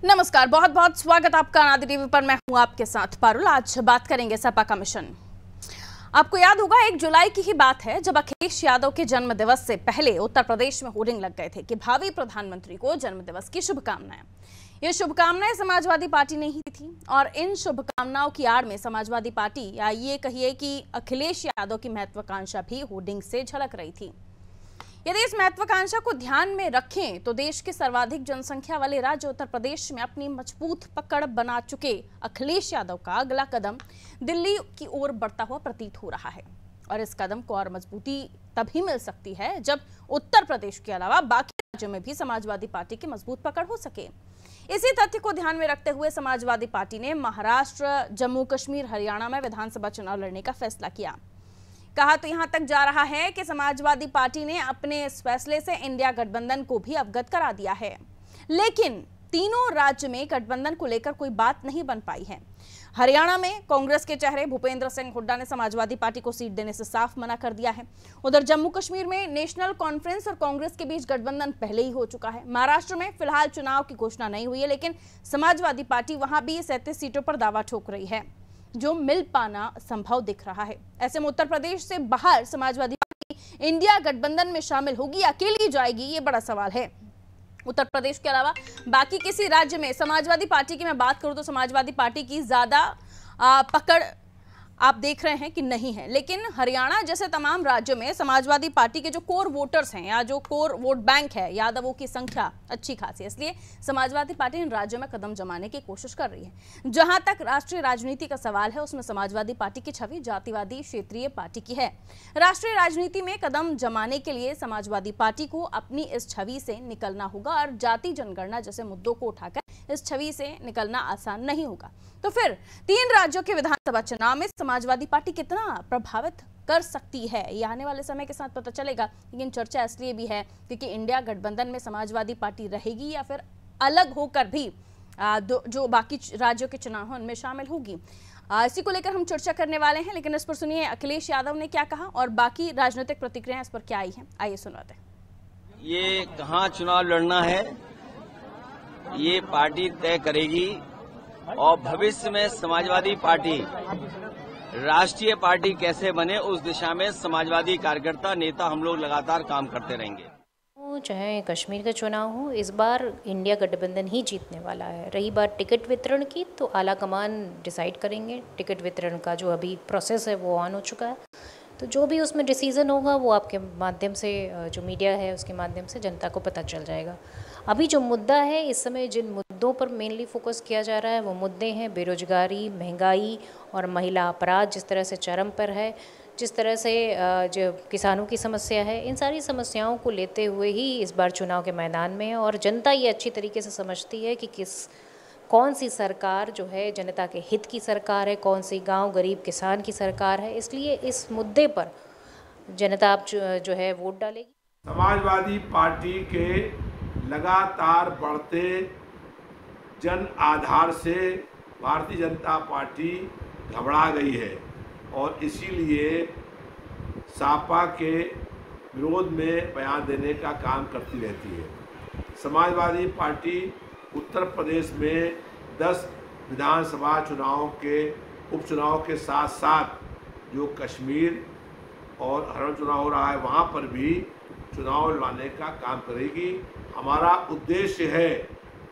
नमस्कार, बहुत बहुत स्वागत आपका अनादि टीवी पर। मैं हूं आपके साथ पारुल। आज बात करेंगे सपा का मिशन। आपको याद होगा 1 जुलाई की ही बात है जब अखिलेश यादव के जन्म दिवस से पहले उत्तर प्रदेश में होर्डिंग लग गए थे कि भावी प्रधानमंत्री को जन्म दिवस की शुभकामनाएं। ये शुभकामनाएं समाजवादी पार्टी ने ही दी थी और इन शुभकामनाओं की आड़ में समाजवादी पार्टी या ये कहिए कि अखिलेश यादव की महत्वाकांक्षा भी होर्डिंग से झलक रही थी। यदि इस महत्वाकांक्षा को ध्यान में रखें तो देश के सर्वाधिक जनसंख्या वाले राज्य उत्तर प्रदेश में अपनी मजबूत पकड़ बना चुके अखिलेश यादव का अगला कदम दिल्ली की ओर बढ़ता हुआ प्रतीत हो रहा है। और इस कदम को और मजबूती तभी मिल सकती है जब उत्तर प्रदेश के अलावा बाकी राज्यों में भी समाजवादी पार्टी की मजबूत पकड़ हो सके। इसी तथ्य को ध्यान में रखते हुए समाजवादी पार्टी ने महाराष्ट्र, जम्मू कश्मीर, हरियाणा में विधानसभा चुनाव लड़ने का फैसला किया। कहा तो यहां तक जा रहा है कि समाजवादी पार्टी ने अपने इस फैसले से इंडिया गठबंधन को भी अवगत करा दिया है, लेकिन तीनों राज्य में गठबंधन को लेकर कोई बात नहीं बन पाई है। हरियाणा में कांग्रेस के चेहरे भूपेंद्र सिंह हुड्डा ने समाजवादी पार्टी को सीट देने से साफ मना कर दिया है। उधर जम्मू कश्मीर में नेशनल कॉन्फ्रेंस और कांग्रेस के बीच गठबंधन पहले ही हो चुका है। महाराष्ट्र में फिलहाल चुनाव की घोषणा नहीं हुई है, लेकिन समाजवादी पार्टी वहां भी 37 सीटों पर दावा ठोक रही है, जो मिल पाना संभव दिख रहा है। ऐसे में उत्तर प्रदेश से बाहर समाजवादी पार्टी इंडिया गठबंधन में शामिल होगी या अकेली जाएगी, ये बड़ा सवाल है। उत्तर प्रदेश के अलावा बाकी किसी राज्य में समाजवादी पार्टी की मैं बात करूं तो समाजवादी पार्टी की ज्यादा पकड़ आप देख रहे हैं कि नहीं है, लेकिन हरियाणा जैसे तमाम राज्यों में समाजवादी पार्टी के जो कोर वोटर्स हैं या जो कोर वोट बैंक है, यादवों की संख्या अच्छी खासी है, इसलिए समाजवादी पार्टी इन राज्यों में कदम जमाने की कोशिश कर रही है। जहां तक राष्ट्रीय राजनीति का सवाल है, उसमें समाजवादी पार्टी की छवि जातिवादी क्षेत्रीय पार्टी की है। राष्ट्रीय राजनीति में कदम जमाने के लिए समाजवादी पार्टी को अपनी इस छवि से निकलना होगा और जाति जनगणना जैसे मुद्दों को उठाकर इस छवि से निकलना आसान नहीं होगा। तो फिर 3 राज्यों के विधानसभा चुनाव में समाजवादी पार्टी कितना प्रभावित कर सकती है, ये आने वाले समय के साथ पता चलेगा। लेकिन चर्चा इसलिए भी है क्योंकि इंडिया गठबंधन में समाजवादी पार्टी रहेगी या फिर अलग होकर भी जो बाकी राज्यों के चुनाव हैं उनमें शामिल होगी। इसी को लेकर हम चर्चा करने वाले हैं, लेकिन इस पर सुनिए अखिलेश यादव ने क्या कहा और बाकी राजनीतिक प्रतिक्रियाएं इस पर क्या आई हैं, आइए सुनाते हैं। ये कहाँ चुनाव लड़ना है ये पार्टी तय करेगी और भविष्य में समाजवादी पार्टी राष्ट्रीय पार्टी कैसे बने उस दिशा में समाजवादी कार्यकर्ता नेता हम लोग लगातार काम करते रहेंगे। चाहे कश्मीर का चुनाव हो, इस बार इंडिया गठबंधन ही जीतने वाला है। रही बात टिकट वितरण की, तो आला कमान डिसाइड करेंगे। टिकट वितरण का जो अभी प्रोसेस है वो ऑन हो चुका है, तो जो भी उसमें डिसीज़न होगा वो आपके माध्यम से, जो मीडिया है उसके माध्यम से जनता को पता चल जाएगा। अभी जो मुद्दा है, इस समय जिन मुद्दों पर मेनली फोकस किया जा रहा है वो मुद्दे हैं बेरोजगारी, महंगाई और महिला अपराध जिस तरह से चरम पर है, जिस तरह से जो किसानों की समस्या है, इन सारी समस्याओं को लेते हुए ही इस बार चुनाव के मैदान में है। और जनता ये अच्छी तरीके से समझती है कि कौन सी सरकार जो है जनता के हित की सरकार है, कौन सी गांव गरीब किसान की सरकार है। इसलिए इस मुद्दे पर जनता आप जो है वोट डालेगी। समाजवादी पार्टी के लगातार बढ़ते जन आधार से भारतीय जनता पार्टी घबरा गई है और इसीलिए सपा के विरोध में बयान देने का काम करती रहती है। समाजवादी पार्टी उत्तर प्रदेश में 10 विधानसभा चुनाव के उपचुनाव के साथ साथ जो कश्मीर और हरियाणा चुनाव हो रहा है वहाँ पर भी चुनाव लाने का काम करेगी। हमारा उद्देश्य है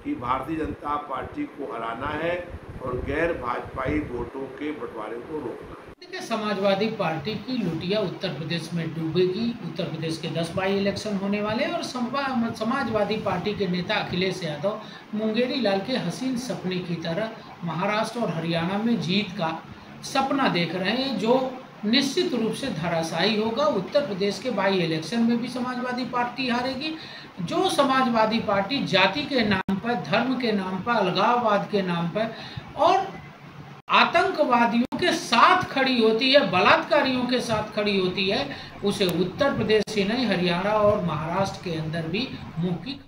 कि भारतीय जनता पार्टी को हराना है और गैर भाजपाई वोटों के बंटवारे को रोकना है। देखिए, समाजवादी पार्टी की लुटिया उत्तर प्रदेश में डूबेगी। उत्तर प्रदेश के 10 बाई इलेक्शन होने वाले हैं और समाजवादी पार्टी के नेता अखिलेश यादव मुंगेरी लाल के हसीन सपने की तरह महाराष्ट्र और हरियाणा में जीत का सपना देख रहे हैं, जो निश्चित रूप से धराशायी होगा। उत्तर प्रदेश के बाई इलेक्शन में भी समाजवादी पार्टी हारेगी। जो समाजवादी पार्टी जाति के नाम पर, धर्म के नाम पर, अलगाववाद के नाम पर और आतंकवादियों के साथ खड़ी होती है, बलात्कारियों के साथ खड़ी होती है, उसे उत्तर प्रदेश ही नहीं हरियाणा और महाराष्ट्र के अंदर भी मुंह की।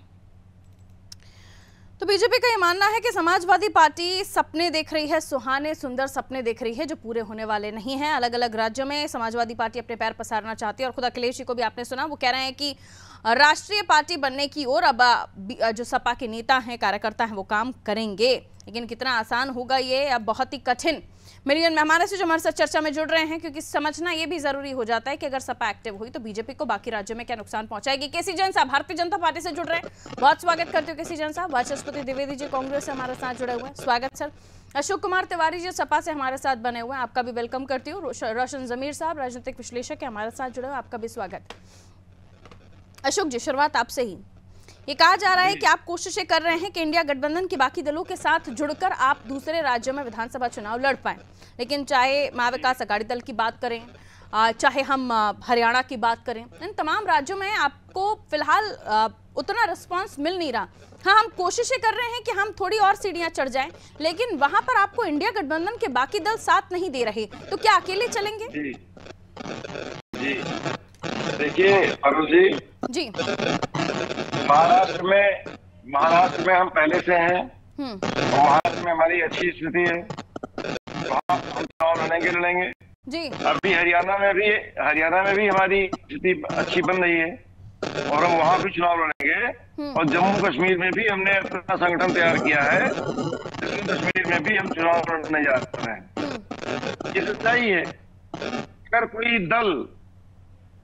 तो बीजेपी का ये मानना है कि समाजवादी पार्टी सपने देख रही है, सुहाने सुंदर सपने देख रही है जो पूरे होने वाले नहीं हैं। अलग अलग राज्यों में समाजवादी पार्टी अपने पैर पसारना चाहती है और खुद अखिलेश जी को भी आपने सुना, वो कह रहे हैं कि राष्ट्रीय पार्टी बनने की ओर अब जो सपा के नेता हैं, कार्यकर्ता हैं, वो काम करेंगे। लेकिन कितना आसान होगा ये, अब बहुत ही कठिन। मिलियन मेहमान से जो हमारे साथ चर्चा में जुड़ रहे हैं, क्योंकि समझना ये भी जरूरी हो जाता है कि अगर सपा एक्टिव हुई तो बीजेपी को बाकी राज्यों में क्या नुकसान पहुंचाएगी। केसी जैन साहब भारतीय जनता पार्टी से जुड़ रहे हैं, बहुत स्वागत करते हो केसी जैन साहब। वाचस्पति द्विवेदी जी कांग्रेस से हमारे साथ जुड़े हुए हैं, स्वागत सर। अशोक कुमार तिवारी जी सपा से हमारे साथ बने हुए हैं, आपका भी वेलकम करती हूँ। रोशन जमीर साहब राजनीतिक विश्लेषक है, हमारे साथ जुड़े हुए, आपका भी स्वागत। अशोक जी, शुरुआत आपसे ही। ये कहा जा रहा है कि आप कोशिशें कर रहे हैं कि इंडिया गठबंधन के बाकी दलों के साथ जुड़कर आप दूसरे राज्यों में विधानसभा चुनाव लड़ पाएं, लेकिन चाहे महाविकास अघाड़ी दल की बात करें, चाहे हम हरियाणा की बात करें, इन तमाम राज्यों में आपको फिलहाल उतना रिस्पांस मिल नहीं रहा। हाँ, हम कोशिशें कर रहे हैं कि हम थोड़ी और सीढ़ियां चढ़ जाएं, लेकिन वहां पर आपको इंडिया गठबंधन के बाकी दल साथ नहीं दे रहे, तो क्या अकेले चलेंगे? जी देखिए अरुण जी, महाराष्ट्र में हम पहले से हैं और महाराष्ट्र में हमारी अच्छी स्थिति है, वहाँ हम चुनाव लड़ेंगे जी। अभी हरियाणा में भी हमारी स्थिति अच्छी बन रही है और हम वहाँ भी चुनाव लड़ेंगे। और जम्मू कश्मीर में भी हमने अपना संगठन तैयार किया है, जम्मू कश्मीर में भी हम चुनाव लड़ने जा रहे हैं। ये सच्चाई है। अगर कोई दल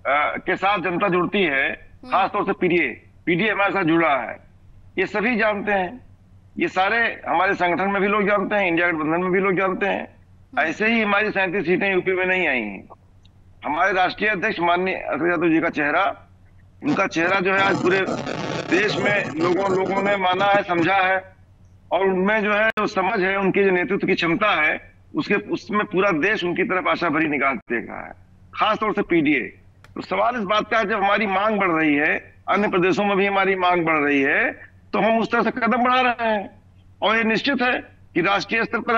के साथ जनता जुड़ती है, खासतौर से पीडीए हमारे साथ जुड़ा है, ये सभी जानते हैं, ये सारे हमारे संगठन में भी लोग जानते हैं, इंडिया गठबंधन में भी लोग जानते हैं। ऐसे ही हमारी 37 सीटें यूपी में नहीं आई हैं। हमारे राष्ट्रीय अध्यक्ष माननीय अखिलेश यादव जी का चेहरा, उनका चेहरा जो है आज पूरे देश में लोगों ने माना है, समझा है, और उनमें जो है जो समझ है, उनकी जो नेतृत्व की क्षमता है, उसमें पूरा देश उनकी तरफ आशा भरी निगाह देख रहा है, खासतौर से पीडीए। तो सवाल इस बात का है, जब हमारी मांग बढ़ रही है, अन्य प्रदेशों में भी हमारी मांग बढ़ रही है, तो हम उस तरह से कदम बढ़ा रहे हैं। और ये निश्चित है कि राष्ट्रीय स्तर पर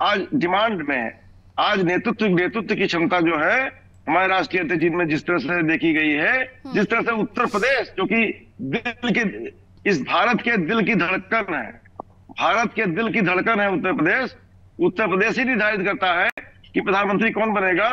आज डिमांड में है, आज नेतृत्व की क्षमता जो है हमारे राष्ट्रीय अध्यक्ष में जिस तरह से देखी गई है, जिस तरह से उत्तर प्रदेश जो कि इस भारत के दिल की धड़कन है, उत्तर प्रदेश ही निर्धारित करता है कि प्रधानमंत्री कौन बनेगा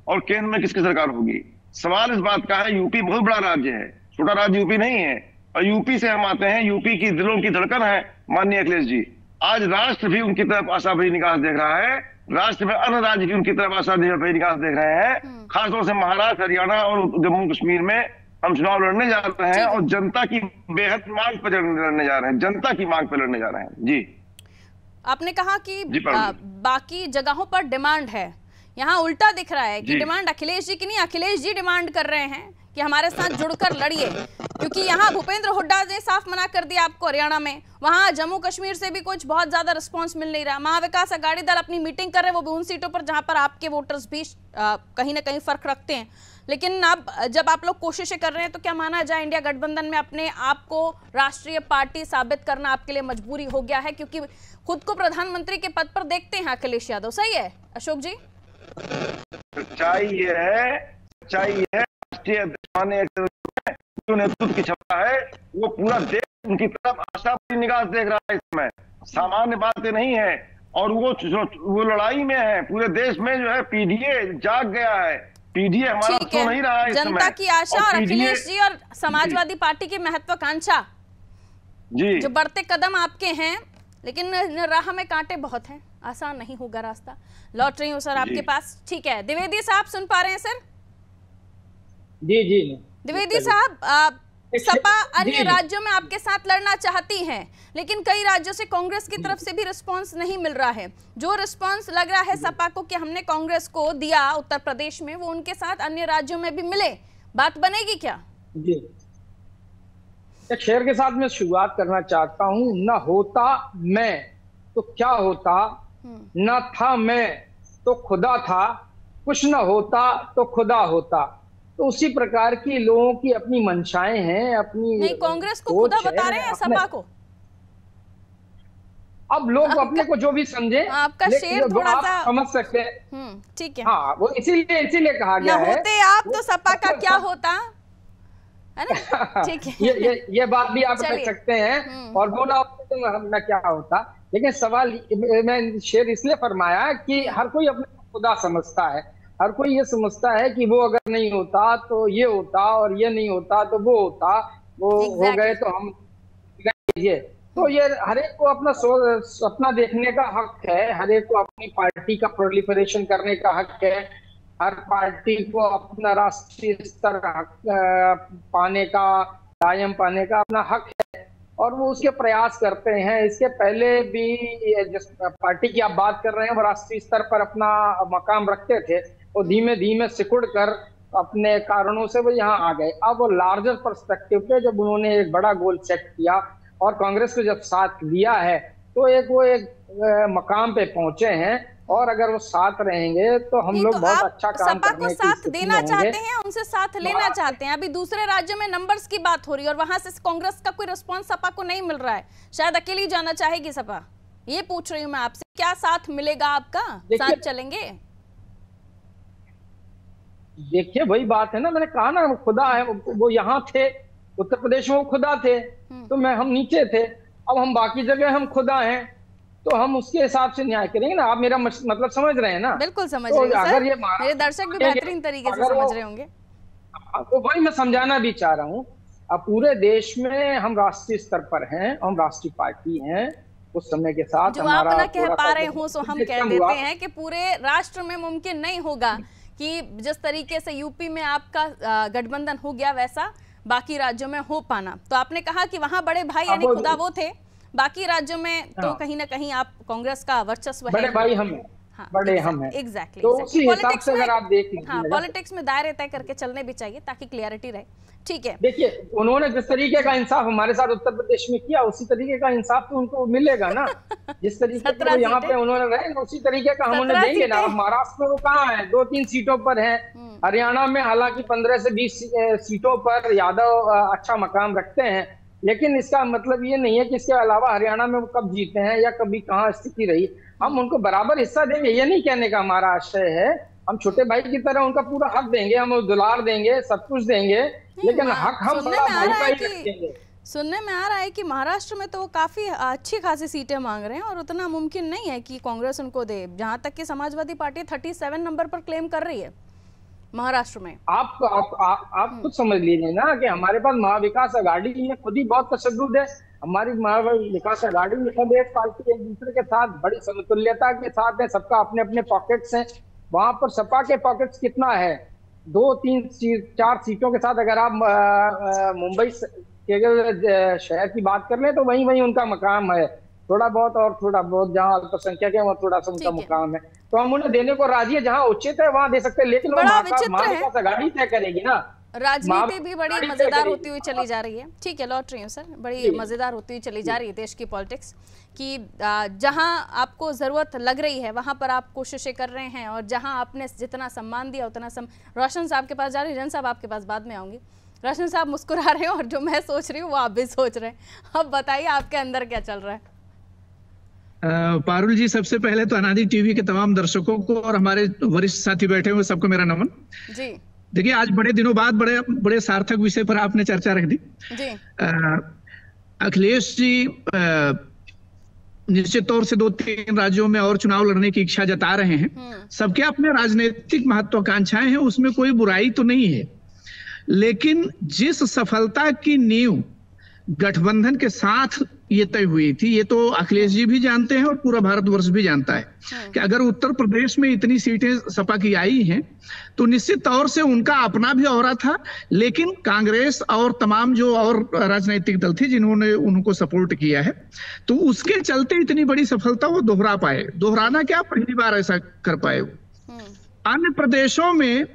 और केंद्र में किसकी सरकार होगी। सवाल इस बात का है, यूपी बहुत बड़ा राज्य है, छोटा राज्य यूपी नहीं है, और यूपी से हम आते हैं, यूपी की दिलों की धड़कन है माननीय अखिलेश जी। आज राष्ट्र भी उनकी तरफ आशा भरी निगाह देख रहा है, राष्ट्र में अन्य राज्य भी उनकी तरफ आशा भरी निगाह देख रहे हैं। खासतौर से महाराष्ट्र, हरियाणा और जम्मू कश्मीर में हम चुनाव लड़ने जा रहे हैं और जनता की बेहद मांग पर लड़ने जा रहे हैं, जनता की मांग पर लड़ने जा रहे हैं। जी, आपने कहा कि बाकी जगहों पर डिमांड है, यहाँ उल्टा दिख रहा है कि डिमांड अखिलेश जी की नहीं, अखिलेश जी डिमांड कर रहे हैं कि हमारे साथ जुड़कर लड़िए, क्योंकि यहाँ भूपेंद्र हुड्डा ने साफ मना कर दिया आपको हरियाणा में, वहाँ जम्मू कश्मीर से भी कुछ बहुत ज्यादा रिस्पांस मिल नहीं रहा। महाविकास अघाड़ी दल अपनी मीटिंग कर रहे हैं, वो भी उन सीटों पर जहां पर आपके वोटर्स भी कहीं ना कहीं फर्क रखते हैं। लेकिन अब जब आप लोग कोशिशें कर रहे हैं, तो क्या माना जाए इंडिया गठबंधन में अपने आप को राष्ट्रीय पार्टी साबित करना आपके लिए मजबूरी हो गया है, क्योंकि खुद को प्रधानमंत्री के पद पर देखते हैं अखिलेश यादव, सही है अशोक जी? सच्चाई ये है, राष्ट्रीय अध्यक्ष जो नेतृत्व की क्षमता है, वो पूरा देश उनकी तरफ आशा भरी निगाह देख रहा है। इसमें सामान्य बातें नहीं है, और वो लड़ाई में है, पूरे देश में जो है पीडीए जाग गया है, पीडीए हमारा सो नहीं रहा है। जनता की आशा और अखिलेश जी और समाजवादी पार्टी की महत्वाकांक्षा जी, जो बढ़ते कदम आपके हैं, लेकिन राह में कांटे बहुत हैं, आसान नहीं होगा रास्ता। लौट रही हूँ सर आपके पास, ठीक है। द्विवेदी साहब सुन पा रहे हैं सर? जी द्विवेदी साहब, सपा अन्य राज्यों में आपके साथ लड़ना चाहती है, लेकिन कई राज्यों से कांग्रेस की तरफ से भी रिस्पांस नहीं मिल रहा है। जो रिस्पांस लग रहा है सपा को कि हमने कांग्रेस को दिया उत्तर प्रदेश में, वो उनके साथ अन्य राज्यों में भी मिले, बात बनेगी क्या? जी, एक शेर के साथ मैं शुरुआत करना चाहता हूँ। न होता मैं तो क्या होता, न था मैं तो खुदा था, कुछ न होता तो खुदा होता। तो उसी प्रकार की लोगों की अपनी मंशाएं हैं, अपनी नहीं, कांग्रेस को खुदा बता रहे हैं सपा को। अब लोग अपने को जो भी समझे, आपका शेर थोड़ा सा समझ सकते हैं, ठीक है। हाँ, वो इसीलिए कहा गया है, होते आप तो सपा का क्या होता है ना, ठीक है। ये बात भी आप रख सकते हैं, और वो ना होते तो ना क्या होता। लेकिन सवाल मैं शेर इसलिए फरमाया कि हर कोई अपने खुदा समझता है, हर कोई ये समझता है कि वो अगर नहीं होता तो ये होता और ये नहीं होता तो वो होता, वो हो गए तो हम ये। तो ये हर एक को अपना सपना देखने का हक है, हर एक को अपनी पार्टी का प्रोलिफरेशन करने का हक है, हर पार्टी को अपना राष्ट्रीय स्तर पाने का, कायम पाने का अपना हक है और वो उसके प्रयास करते हैं। इसके पहले भी जिस पार्टी की आप बात कर रहे हैं वो राष्ट्रीय स्तर पर अपना मकाम रखते थे और धीमे धीमे सिकुड़ कर अपने कारणों से वो यहाँ आ गए। अब वो लार्जर पर्सपेक्टिव पे जब उन्होंने एक बड़ा गोल सेट किया और कांग्रेस को जब साथ लिया है तो वो एक मकाम पे पहुंचे हैं और अगर वो साथ रहेंगे तो हम लोग बहुत अच्छा काम करने की स्थिति में होंगे। साथ देना चाहते हैं, उनसे साथ लेना चाहते हैं। अभी दूसरे राज्यों में नंबर्स की बात हो रही है और वहां से कांग्रेस का कोई रिस्पांस सपा को नहीं मिल रहा है। शायद अकेली जाना चाहेगी सपा, ये पूछ रही हूँ मैं आपसे। क्या साथ मिलेगा आपका, साथ चलेंगे? देखिए वही बात है ना, मैंने कहा ना खुदा है, वो यहाँ थे उत्तर प्रदेश में, वो खुदा थे तो हम नीचे थे। अब हम बाकी जगह हम खुदा हैं तो हम उसके हिसाब से न्याय करेंगे ना। आप मेरा मतलब समझ रहे हैं ना? बिल्कुल समझ रहे हैं सर, मेरे दर्शक भी बेहतरीन तरीके से समझ रहे होंगे। तो वही मैं समझाना भी चाह रहा हूँ। अब पूरे देश में हम राष्ट्रीय स्तर पर हैं, हम राष्ट्रीय पार्टी हैं। उस समय के साथ जो आप ना कह पा रहे हो सो हम कह देते हैं कि पूरे राष्ट्र में मुमकिन नहीं होगा कि जिस तरीके से यूपी में आपका गठबंधन हो गया वैसा बाकी राज्यों में हो पाना। तो आपने कहा कि वहां बड़े भाई यानी खुदा वो थे, बाकी राज्यों में तो कहीं ना कहीं आप कांग्रेस का वर्चस्व है। बड़े भाई हम हैं, हाँ, बड़े हम हैं। एग्जैक्टली। तो उसी हिसाब से अगर आप देख लीजिए, हाँ, पॉलिटिक्स में दायरे तय करके चलने भी चाहिए ताकि क्लियरिटी रहे। ठीक है, देखिए उन्होंने जिस तरीके का इंसाफ हमारे साथ उत्तर प्रदेश में किया उसी तरीके का इंसाफ तो उनको मिलेगा ना। जिस तरीके से यहाँ पे उन्होंने रहे उसी तरीके का हम उन्हें देंगे ना। अब महाराष्ट्र में वो कहाँ है, 2-3 सीटों पर है। हरियाणा में हालांकि 15 से 20 सीटों पर यादव अच्छा मकाम रखते हैं, लेकिन इसका मतलब ये नहीं है कि इसके अलावा हरियाणा में वो कब जीते हैं या कभी कहाँ स्थिति रही। हम उनको बराबर हिस्सा देंगे, ये नहीं कहने का हमारा आशय है। हम छोटे भाई की तरह उनका पूरा हक देंगे, हम दुलार देंगे, सब कुछ देंगे, लेकिन हक हम बड़ा भाई का ही रखेंगे। सुनने में आ रहा है कि महाराष्ट्र में तो वो काफी अच्छी खासी सीटें मांग रहे हैं और उतना मुमकिन नहीं है कि कांग्रेस उनको दे। जहां तक कि समाजवादी पार्टी 37 नंबर पर क्लेम कर रही है महाराष्ट्र में। आप खुद समझ लीजिए ना कि हमारे पास महाविकास आघाड़ी में खुद ही बहुत तशद्दुद है। हमारी महाविकास आघाड़ी में सब एक पार्टी एक दूसरे के साथ बड़ी समतुल्यता के साथ है, सबका अपने अपने पॉकेट्स हैं। वहां पर सपा के पॉकेट्स कितना है, 2-3-4 सीटों के साथ अगर आप मुंबई के शहर की बात कर ले तो वही उनका मकाम है। थोड़ा बहुत और थोड़ा बहुत जहाँ अल्पसंख्यक है वहाँ थोड़ा सा उनका मुकाम है, तो हम उन्हें देने को राजी है। जहाँ उचित है वहाँ दे सकते हैं, लेकिन महाविकास आघाड़ी तय करेगी ना। राजनीति भी बड़ी मजेदार होती हुई चली जा रही है। ठीक है, लौट रही हूँ सर। बड़ी मजेदार होती हुई चली जा रही है देश की पॉलिटिक्स कि जहां आपको जरूरत लग रही है वहां पर आप कोशिशें कर रहे हैं और जहां आपने जितना सम्मान दिया उतना रोशन साहब के पास जा रही है। जन साहब आपके पास बाद में आऊंगी। रोशन साहब मुस्कुरा रहे हैं और जो मैं सोच रही हूँ वो आप भी सोच रहे हैं। अब बताइए आपके अंदर क्या चल रहा है। पारुल जी, सबसे पहले तो अनादि टीवी के तमाम दर्शकों को और हमारे वरिष्ठ साथी बैठे हुए सबको मेरा नमन जी। देखिए, आज बड़े दिनों बाद बड़े सार्थक विषय पर आपने चर्चा रख दी जी। अखिलेश जी निश्चित तौर से 2-3 राज्यों में और चुनाव लड़ने की इच्छा जता रहे हैं। सबके अपने राजनीतिक महत्वाकांक्षाएं हैं, उसमें कोई बुराई तो नहीं है, लेकिन जिस सफलता की नींव गठबंधन के साथ ये तय हुई थी, ये तो अखिलेश जी भी जानते हैं और पूरा भारतवर्ष भी जानता है कि अगर उत्तर प्रदेश में इतनी सीटें सपा की आई हैं तो निश्चित तौर से उनका अपना भी औरा था, लेकिन कांग्रेस और तमाम जो और राजनीतिक दल थे जिन्होंने उनको सपोर्ट किया है, तो उसके चलते इतनी बड़ी सफलता वो दोहरा पाए। दोहराना क्या, पहली बार ऐसा कर पाए। अन्य प्रदेशों में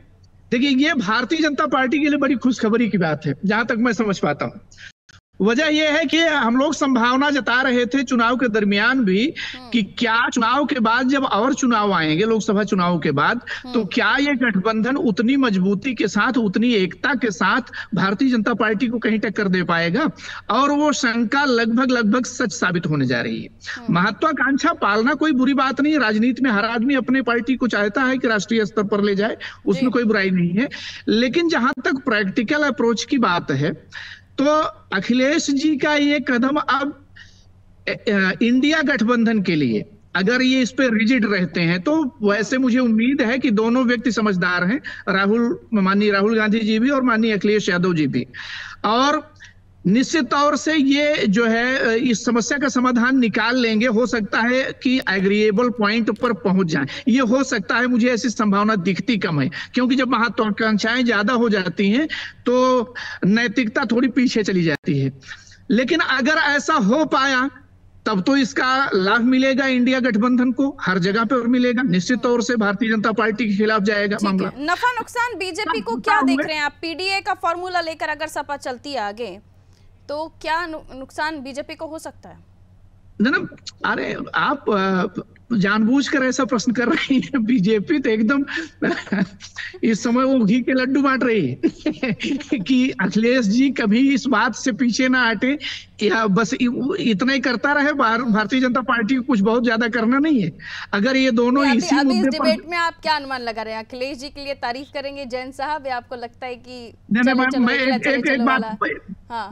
देखिए, ये भारतीय जनता पार्टी के लिए बड़ी खुशखबरी की बात है जहां तक मैं समझ पाता हूं। वजह यह है कि हम लोग संभावना जता रहे थे चुनाव के दरमियान भी कि क्या चुनाव के बाद जब और चुनाव आएंगे, लोकसभा चुनाव के बाद, तो क्या ये गठबंधन उतनी मजबूती के साथ, उतनी एकता के साथ भारतीय जनता पार्टी को कहीं टक्कर दे पाएगा। और वो शंका लगभग सच साबित होने जा रही है। महत्वाकांक्षा पालना कोई बुरी बात नहीं है। राजनीति में हर आदमी अपने पार्टी को चाहता है कि राष्ट्रीय स्तर पर ले जाए, उसमें कोई बुराई नहीं है। लेकिन जहां तक प्रैक्टिकल अप्रोच की बात है तो अखिलेश जी का ये कदम अब इंडिया गठबंधन के लिए अगर ये इस पे रिजिड रहते हैं तो वैसे मुझे उम्मीद है कि दोनों व्यक्ति समझदार हैं, माननीय राहुल गांधी जी भी और माननीय अखिलेश यादव जी भी, और निश्चित तौर से ये जो है इस समस्या का समाधान निकाल लेंगे। हो सकता है कि एग्रीएबल पॉइंट पर पहुंच जाएं, ये हो सकता है, मुझे ऐसी संभावना दिखती कम है, क्योंकि जब महत्वाकांक्षाएं ज्यादा हो जाती हैं तो नैतिकता थोड़ी पीछे चली जाती है। लेकिन अगर ऐसा हो पाया तब तो इसका लाभ मिलेगा इंडिया गठबंधन को, हर जगह पर मिलेगा। निश्चित तौर से भारतीय जनता पार्टी के खिलाफ जाएगा मामला। नफा नुकसान बीजेपी को क्या देख रहे हैं आप? पीडीए का फॉर्मूला लेकर अगर सपा चलती है आगे तो क्या नुकसान बीजेपी को हो सकता है? ना, अरे आप जानबूझकर ऐसा प्रश्न कर रही है। बीजेपी तो एकदम इस समय वो घी के लड्डू बांट रही है कि अखिलेश जी कभी इस बात से पीछे ना हटे, या बस इतना ही करता रहे। भारतीय जनता पार्टी को कुछ बहुत ज्यादा करना नहीं है। अगर ये दोनों इसी मुद्दे पर, डिबेट में आप क्या अनुमान लगा रहे हैं? अखिलेश जी के लिए तारीफ करेंगे जैन साहब, या आपको लगता है कि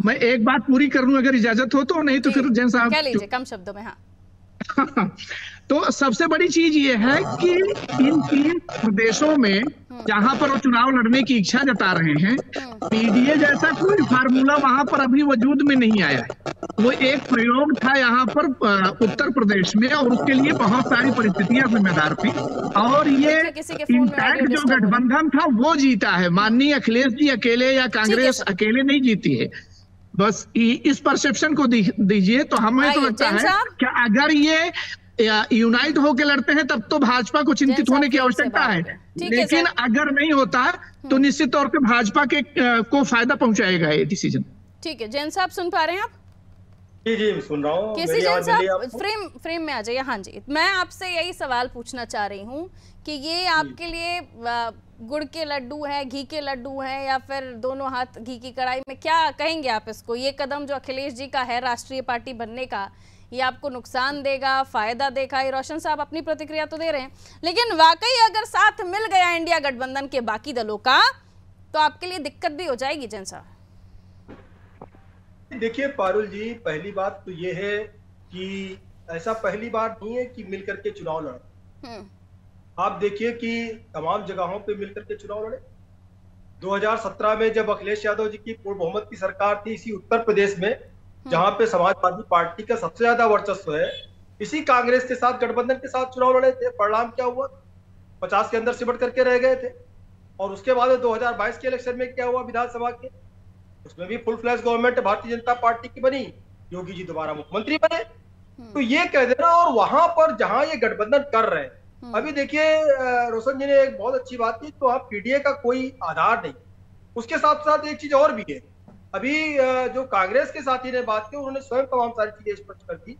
मैं एक बात पूरी कर लूं अगर इजाजत हो तो, नहीं तो फिर जैन साहब क्या लीजिए कम शब्दों में। हाँ तो सबसे बड़ी चीज ये है कि इन 3 प्रदेशों में जहां पर वो चुनाव लड़ने की इच्छा जता रहे हैं, पीडीए जैसा कोई फार्मूला वहां पर अभी वजूद में नहीं आया है। वो एक प्रयोग था यहाँ पर उत्तर प्रदेश में, और उसके लिए बहुत सारी परिस्थितियां जिम्मेदार थी, और ये इंटैक्ट जो गठबंधन था वो जीता है। माननीय अखिलेश जी अकेले या कांग्रेस अकेले नहीं जीती है। बस इस परसेप्शन को दीजिए तो हमें तो लगता है कि अगर ये यूनाइट होकर लड़ते हैं तब तो भाजपा को चिंतित होने की आवश्यकता है, लेकिन अगर नहीं होता तो निश्चित तौर पे भाजपा के को फायदा पहुंचाएगा ये डिसीजन। ठीक है, जैन साहब सुन पा रहे हैं आप? जी सुन रहा हूँ। केसी जैन साहब फ्रेम में आ जाइए। हाँ जी, मैं आपसे यही सवाल पूछना चाह रही हूँ कि ये आपके लिए गुड़ के लड्डू है, घी के लड्डू है, या फिर दोनों हाथ घी की कढ़ाई में, क्या कहेंगे आप इसको? ये कदम जो अखिलेश जी का है राष्ट्रीय पार्टी बनने का, ये आपको नुकसान देगा, फायदा देगा? ये रोशन साहब अपनी प्रतिक्रिया तो दे रहे हैं, लेकिन वाकई अगर साथ मिल गया इंडिया गठबंधन के बाकी दलों का तो आपके लिए दिक्कत भी हो जाएगी जैन साहब? देखिए पारुल जी, पहली बात तो ये है कि ऐसा पहली बार नहीं है कि मिलकर के चुनाव लड़े। आप देखिए कि तमाम जगहों पे मिलकर के चुनाव लड़े। 2017 में जब अखिलेश यादव जी की पूर्ण बहुमत की सरकार थी, इसी उत्तर प्रदेश में जहां पे समाजवादी पार्टी का सबसे ज्यादा वर्चस्व है, इसी कांग्रेस के साथ गठबंधन के साथ चुनाव लड़े थे। परिणाम क्या हुआ? 50 के अंदर सिमट करके रह गए थे। और उसके बाद 2022 के इलेक्शन में क्या हुआ विधानसभा के, उसमें भी full flash government Bharatiya Janata party की बनी, योगी जी दोबारा मुख्यमंत्री बने। तो ये कह देना, और वहां पर जहां ये गठबंधन कर रहे हैं, अभी देखिए रोशन जी ने एक बहुत अच्छी बात की, तो आप पीडीए का कोई आधार नहीं। उसके साथ साथ एक चीज और भी है, अभी जो कांग्रेस के साथी ने बात की, उन्होंने स्वयं तमाम सारी चीजें स्पष्ट कर दी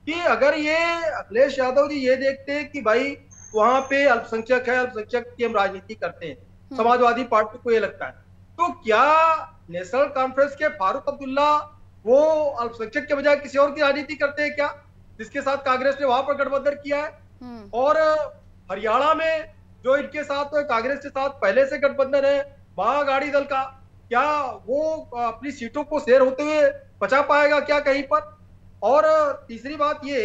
कि अगर ये अखिलेश यादव जी ये देखते हैं कि भाई वहां पे अल्पसंख्यक है, अल्पसंख्यक की हम राजनीति करते हैं, समाजवादी पार्टी को ये लगता है, तो क्या नेशनल कॉन्फ्रेंस के फारूक अब्दुल्ला वो अल्पसंख्यक के बजाय किसी और की राजनीति करते हैं क्या, जिसके साथ कांग्रेस ने वहां पर गठबंधन किया है? और हरियाणा में जो इनके साथ कांग्रेस के साथ पहले से गठबंधन है महाअघाड़ी दल का, क्या वो अपनी सीटों को शेयर होते हुए बचा पाएगा क्या कहीं पर? और तीसरी बात ये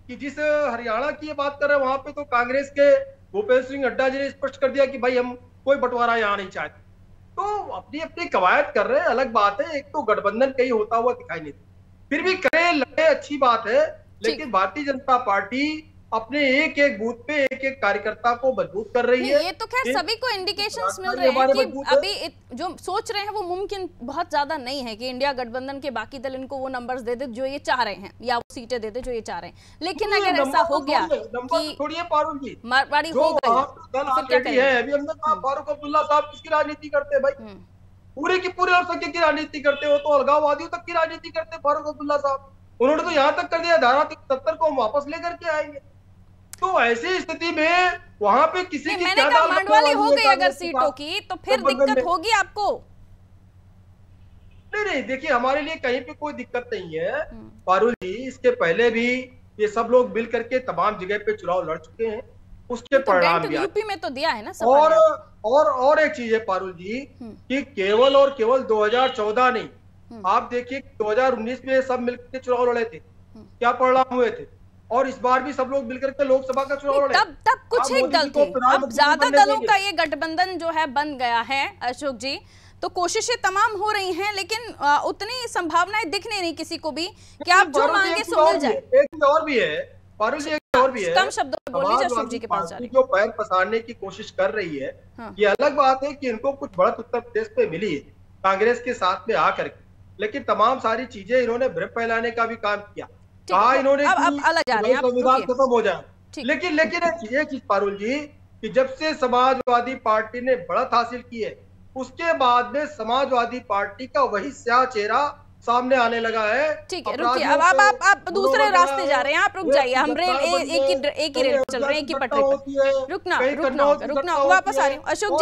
कि जिस हरियाणा की ये बात कर रहे हैं, वहां पे तो कांग्रेस के भूपेंद्र सिंह हुड्डा जी ने स्पष्ट कर दिया कि भाई हम कोई बंटवारा यहाँ नहीं चाहते। तो अपनी अपनी कवायद कर रहे हैं, अलग बात है। एक तो गठबंधन कहीं होता हुआ दिखाई नहीं देता, फिर भी करे लड़े अच्छी बात है, लेकिन भारतीय जनता पार्टी अपने एक एक बूथ पे एक एक कार्यकर्ता को मजबूत कर रही है। ये तो खैर सभी को इंडिकेशंस मिल रहे हैं कि अभी जो सोच रहे हैं वो मुमकिन बहुत ज्यादा नहीं है कि इंडिया गठबंधन के बाकी दल इनको वो नंबर्स दे दे जो ये चाह रहे हैं, या वो सीटें दे दे जो ये चाह रहे हैं। लेकिन अगर ऐसा हो गया कि थोड़ी पारुल जी मारवाड़ी हो गई है, अभी हमने कहा फारूक अब्दुल्ला साहब किसकी राजनीति करते हैं भाई? पूरे की पूरे अल्पसंख्यक की राजनीति करते हो, तो अलगाववादियों तक की राजनीति करते हैं फारूक अब्दुल्ला साहब। उन्होंने तो यहाँ तक कर दिया धारा 370 को हम वापस लेकर के आएंगे। तो ऐसी स्थिति में वहां पे किसी की मैंने कहा मांडवाली हो गई अगर सीटों की, तो फिर दिक्कत होगी आपको? नहीं, देखिए हमारे लिए कहीं पे कोई दिक्कत नहीं है पारुल जी। इसके पहले भी ये सब लोग मिल करके तमाम जगह पे चुनाव लड़ चुके हैं, उसके परिणाम भी यूपी में तो दिया है ना सब। और एक चीज है पारुल जी कि केवल और केवल 2014 नहीं, आप देखिए 2019 में सब मिलकर चुनाव लड़े थे, क्या परिणाम हुए थे? और इस बार भी सब लोग मिलकर के लोकसभा का चुनाव लड़े। तब कुछ एक दल थे, अब ज्यादा दलों का ये गठबंधन जो है बन गया है अशोक जी, तो कोशिशें तमाम हो रही हैं, लेकिन उतनी संभावनाएं दिख नहीं रही किसी को भी कि आप जो मांगे सो मिल जाए। एक और भी है पारुल जी, एक और भी है, कम शब्दों में बोल लीजिए अशोक जी के पास जा रही जो पैर पसारने की कोशिश कर रही है। हाँ। ये अलग बात है कि इनको कुछ बढ़त उत्तर प्रदेश पे मिली है कांग्रेस के साथ में आकर के, लेकिन तमाम सारी चीजें इन्होंने भ्रम फैलाने का भी काम किया। कहा इन्होंने संविधान खत्म हो जाए, लेकिन एक चीज पारुल जी कि जब से समाजवादी पार्टी ने बढ़त हासिल की है, उसके बाद में समाजवादी पार्टी का वही स्याह चेहरा सामने आने लगा है। ठीक है, रुकिए, अब आप दूसरे रास्ते जा रहे हैं, आप रुक जाइए, हम रेल एक ही रेल चल रहे हैं, एक ही पटरी पर। रुकना वापस आ रही हूँ अशोक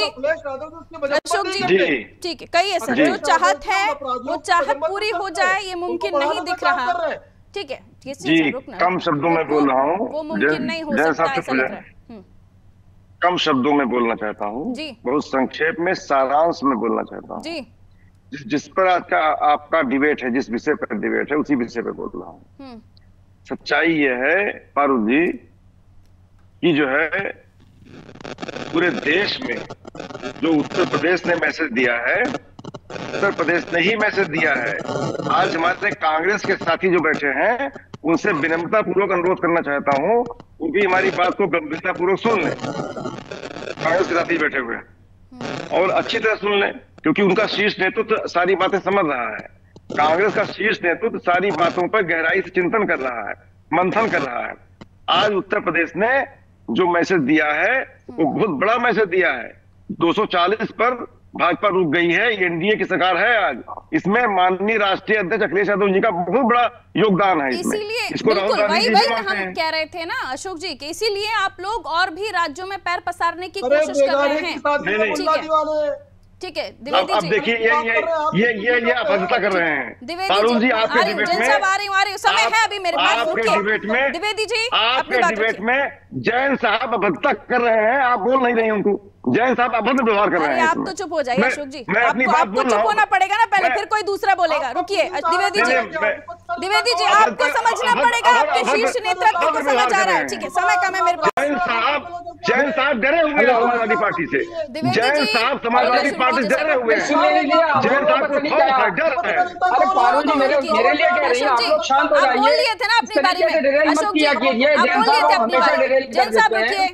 जी, ठीक है, कही है सर, जो चाहत है वो चाहत पूरी हो जाए ये मुमकिन नहीं दिख रहा। ठीक है, कम शब्दों में बोल रहा हूँ, वो मुमकिन नहीं हो सकता ऐसा लग रहा है। कम शब्दों में बोलना चाहता हूँ, बहुत संक्षेप में सारांश में बोलना चाहता हूँ जी। जिस पर आज का आपका डिबेट है, जिस विषय पर डिबेट है, उसी विषय पे बोल रहा हूँ। सच्चाई यह है पारुल जी कि जो है पूरे देश में जो उत्तर प्रदेश ने मैसेज दिया है, उत्तर प्रदेश ने ही मैसेज दिया है। आज हमारे कांग्रेस के साथी जो बैठे हैं उनसे विनम्रता पूर्वक अनुरोध करना चाहता हूँ, उनकी हमारी बात को गंभीरता पूर्वक सुन लें। कांग्रेस के साथी बैठे हुए हैं और अच्छी तरह सुन लें, क्योंकि उनका शीर्ष नेतृत्व सारी बातें समझ रहा है। कांग्रेस का शीर्ष नेतृत्व सारी बातों पर गहराई से चिंतन कर रहा है, मंथन कर रहा है। आज उत्तर प्रदेश ने जो मैसेज दिया है वो बहुत बड़ा मैसेज दिया है। 240 पर भाजपा रुक गई है, एनडीए की सरकार है आज। इसमें माननीय राष्ट्रीय अध्यक्ष अखिलेश यादव जी का बहुत बड़ा योगदान है। इसीलिए बिल्कुल वही हम कह रहे थे ना अशोक जी, कि इसीलिए आप लोग और भी राज्यों में पैर पसारने की कोशिश कर रहे हैं। ठीक है, अब देखिए ये अभद्रता कर रहे हैं पारुल जी। आपके डिबेट में समय है अभी मेरे पास, आपके डिबेट में द्विवेदी जी आपके डिबेट में जैन साहब अभद्रता कर रहे हैं, आप बोल नहीं रहे उनको। जैन साहब अभद्र व्यवहार कर रहे हैं। आप तो चुप हो जाइए अशोक जी, आपको चुप होना पड़ेगा ना पहले, फिर कोई दूसरा बोलेगा। रुकिए द्विवेदी जी, आपको समझना पड़ेगा, आपके शीर्ष नेतृत्व को समझ आ रहा है। ठीक है, समय कम है मेरे पास। जैन साहब डरे हुए हैं समाजवादी पार्टी से, जैन साहब समाजवादी पार्टी से डरे हुए हैं, जैन साहब को डर है। अरे पारुल जी मेरे लिए कह रही हैं, आप लोग शांत हो जाइए। बोल लिए थे ना अपनी बारी में अशोक जी, आप बोल लिए थे अपनी बारी। जैन साहब रुकिए,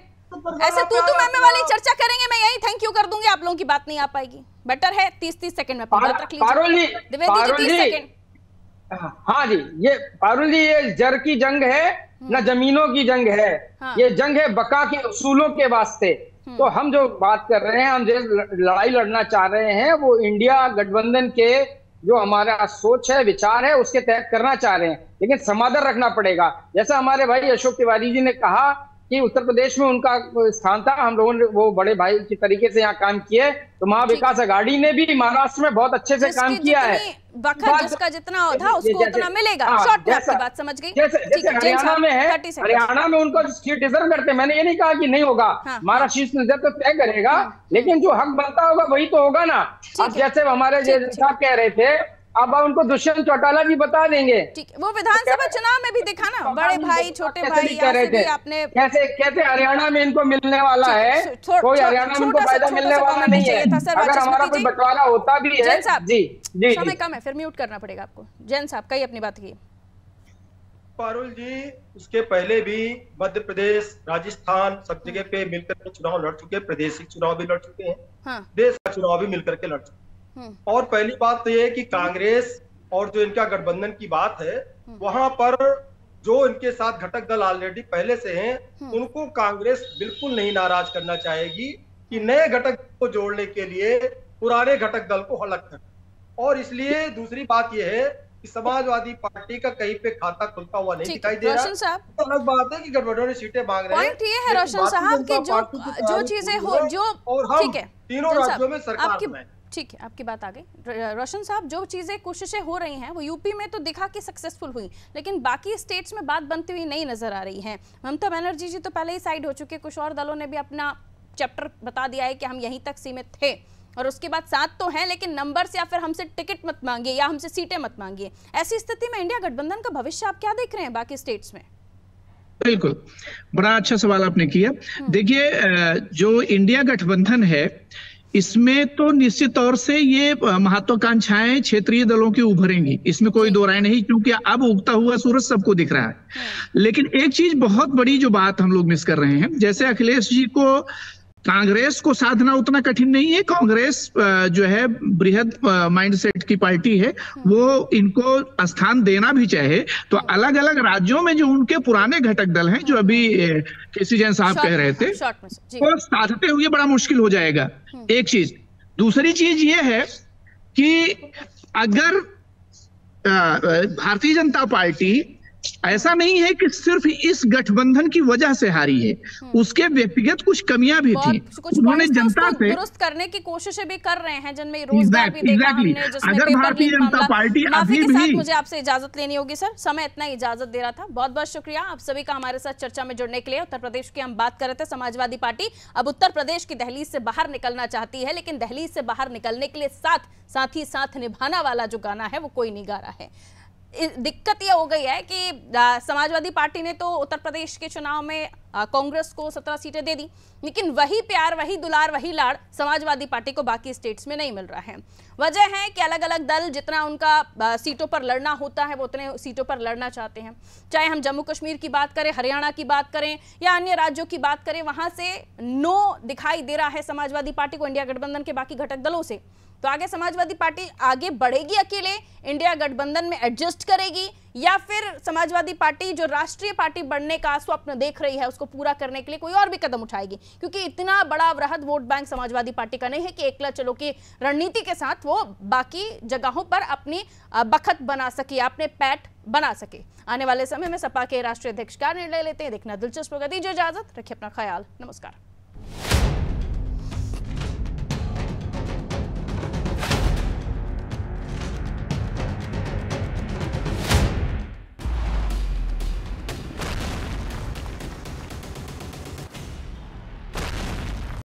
ऐसे तू मैं वाली चर्चा करेंगे, मैं यही थैंक यू कर दूंगी, आप लोगों की बात नहीं आ पाएगी। बेटर है 30 सेकंड में बात रख लीजिए द्विवेदी जी, 30 सेकंड। हाँ जी, ये पारुल जी ये जर की जंग है ना जमीनों की जंग है। हाँ। ये जंग है बका के उसूलों के वास्ते। तो हम जो बात कर रहे हैं, हम जो लड़ाई लड़ना चाह रहे हैं, वो इंडिया गठबंधन के जो हमारा सोच है, विचार है, उसके तहत करना चाह रहे हैं, लेकिन समाधान रखना पड़ेगा। जैसा हमारे भाई अशोक तिवारी जी ने कहा कि उत्तर प्रदेश में उनका स्थान था, हम लोगों ने वो बड़े भाई की तरीके से यहाँ काम किए, तो महाविकास आघाड़ी ने भी महाराष्ट्र में बहुत अच्छे से काम किया है। जिसका जितना था उसको उतना मिलेगा। शॉर्ट में आपकी बात समझ गई। जैसे हरियाणा में है, हरियाणा में उनको सीट डिजर्व करते हैं, मैंने ये नहीं कहा कि नहीं होगा, हमारा शीर्ष नेतृत्व तय करेगा, लेकिन जो हक बनता होगा वही तो होगा ना। अब जैसे हमारे साहब कह रहे थे, अब उनको दुष्यंत चौटाला जी बता देंगे। ठीक, वो विधानसभा चुनाव में भी दिखा ना, बड़े भाई छोटे भाई आपने कैसे हरियाणा में इनको मिलने वाला है, कोई हरियाणा में इनको फायदा मिलने वाला नहीं है। अगर हमारा कोई बंटवारा होता भी है जी, समय कम है, फिर म्यूट करना पड़ेगा आपको। जैन साहब कही अपनी बात की। पारुल जी, उसके पहले भी मध्य प्रदेश, राजस्थान सब जगह पे मिलकर चुनाव लड़ चुके, प्रदेशिक चुनाव भी लड़ चुके हैं, देश का चुनाव भी मिलकर के लड़ चुके। और पहली बात तो ये है कि कांग्रेस और जो इनका गठबंधन की बात है, वहां पर जो इनके साथ घटक दल ऑलरेडी पहले से हैं, उनको कांग्रेस बिल्कुल नहीं नाराज करना चाहेगी कि नए घटक को जोड़ने के लिए पुराने घटक दल को अलग कर। और इसलिए दूसरी बात यह है कि समाजवादी पार्टी का कहीं पे खाता खुलता हुआ नहीं दिखाई दे रहा। तो अलग बात है कि गठबंधन सीटें मांग रहे हैं। पॉइंट ये है रोशन साहब कि जो चीजें हो, जो ठीक है तीनों राज्यों में सरकार में, ठीक है आपकी बात आ गई रोशन साहब, जो चीजें कोशिशें हो रही हैं वो यूपी में तो दिखा कि सक्सेसफुल हुई, लेकिन बाकी स्टेट्स में बात बनती हुई नहीं नजर आ रही है। ममता बनर्जी जी तो पहले ही साइड हो चुके, कुछ और दलों ने भी अपना चैप्टर बता दिया है कि हम यहीं तक सीमित थे, और उसके बाद साथ तो हैं लेकिन नंबर से, या फिर हमसे टिकट मत मांगिए या हमसे सीटें मत मांगिए। ऐसी स्थिति में इंडिया गठबंधन का भविष्य आप क्या देख रहे हैं बाकी स्टेट्स में? बिल्कुल, बड़ा अच्छा सवाल आपने किया। देखिए, जो इंडिया गठबंधन है, इसमें तो निश्चित तौर से ये महत्वाकांक्षाएं क्षेत्रीय दलों की उभरेंगी, इसमें कोई दो राय नहीं, क्योंकि अब उगता हुआ सूरज सबको दिख रहा है। लेकिन एक चीज बहुत बड़ी जो बात हम लोग मिस कर रहे हैं, जैसे अखिलेश जी को कांग्रेस को साधना उतना कठिन नहीं है। कांग्रेस जो है बृहद माइंडसेट की पार्टी है, वो इनको स्थान देना भी चाहे तो अलग अलग राज्यों में जो उनके पुराने घटक दल हैं, जो अभी केसी जैन साहब कह रहे थे, वो साधते हुए बड़ा मुश्किल हो जाएगा। एक चीज। दूसरी चीज ये है कि अगर भारतीय जनता पार्टी, ऐसा नहीं है कि सिर्फ इस गठबंधन की वजह से हारी है, उसके व्यक्तिगत कुछ कमियां भी थी। उन्होंने जनता से दुरुस्त करने की कोशिशें भी कर रहे हैं, जिनमें रोजगार भी देखा हमने, जिसमें अगर भारतीय जनता पार्टी अभी भी, मुझे आपसे इजाजत लेनी होगी सर, समय इतना इजाजत दे रहा था। बहुत बहुत शुक्रिया आप सभी का हमारे साथ चर्चा में जुड़ने के लिए। उत्तर प्रदेश की हम बात कर रहे थे। समाजवादी पार्टी अब उत्तर प्रदेश की दहलीज से बाहर निकलना चाहती है, लेकिन दहलीज से बाहर निकलने के लिए साथ ही साथ निभाना वाला जो गाना है वो कोई नहीं गा रहा है। दिक्कत यह हो गई है कि समाजवादी पार्टी ने तो उत्तर प्रदेश के चुनाव में कांग्रेस को 17 सीटें दे दी, लेकिन वही प्यार, वही दुलार, वही लाड़ समाजवादी पार्टी को बाकी स्टेट्स में नहीं मिल रहा है। वजह है कि अलग अलग दल जितना उनका सीटों पर लड़ना होता है वो उतने सीटों पर लड़ना चाहते हैं। चाहे हम जम्मू कश्मीर की बात करें, हरियाणा की बात करें या अन्य राज्यों की बात करें, वहां से नो दिखाई दे रहा है समाजवादी पार्टी को इंडिया गठबंधन के बाकी घटक दलों से। तो आगे समाजवादी पार्टी आगे बढ़ेगी अकेले, इंडिया गठबंधन में एडजस्ट करेगी, या फिर समाजवादी पार्टी जो राष्ट्रीय पार्टी बनने का स्वप्न देख रही है उसको पूरा करने के लिए कोई और भी कदम उठाएगी? क्योंकि इतना बड़ा वृहद वोट बैंक समाजवादी पार्टी का नहीं है कि एकला चलो की रणनीति के साथ वो बाकी जगहों पर अपनी बखत बना सके, अपने पैठ बना सके। आने वाले समय में सपा के राष्ट्रीय अध्यक्ष क्या निर्णय लेते हैं देखना दिलचस्प होगा। दीजिए इजाजत, रखिए अपना ख्याल, नमस्कार।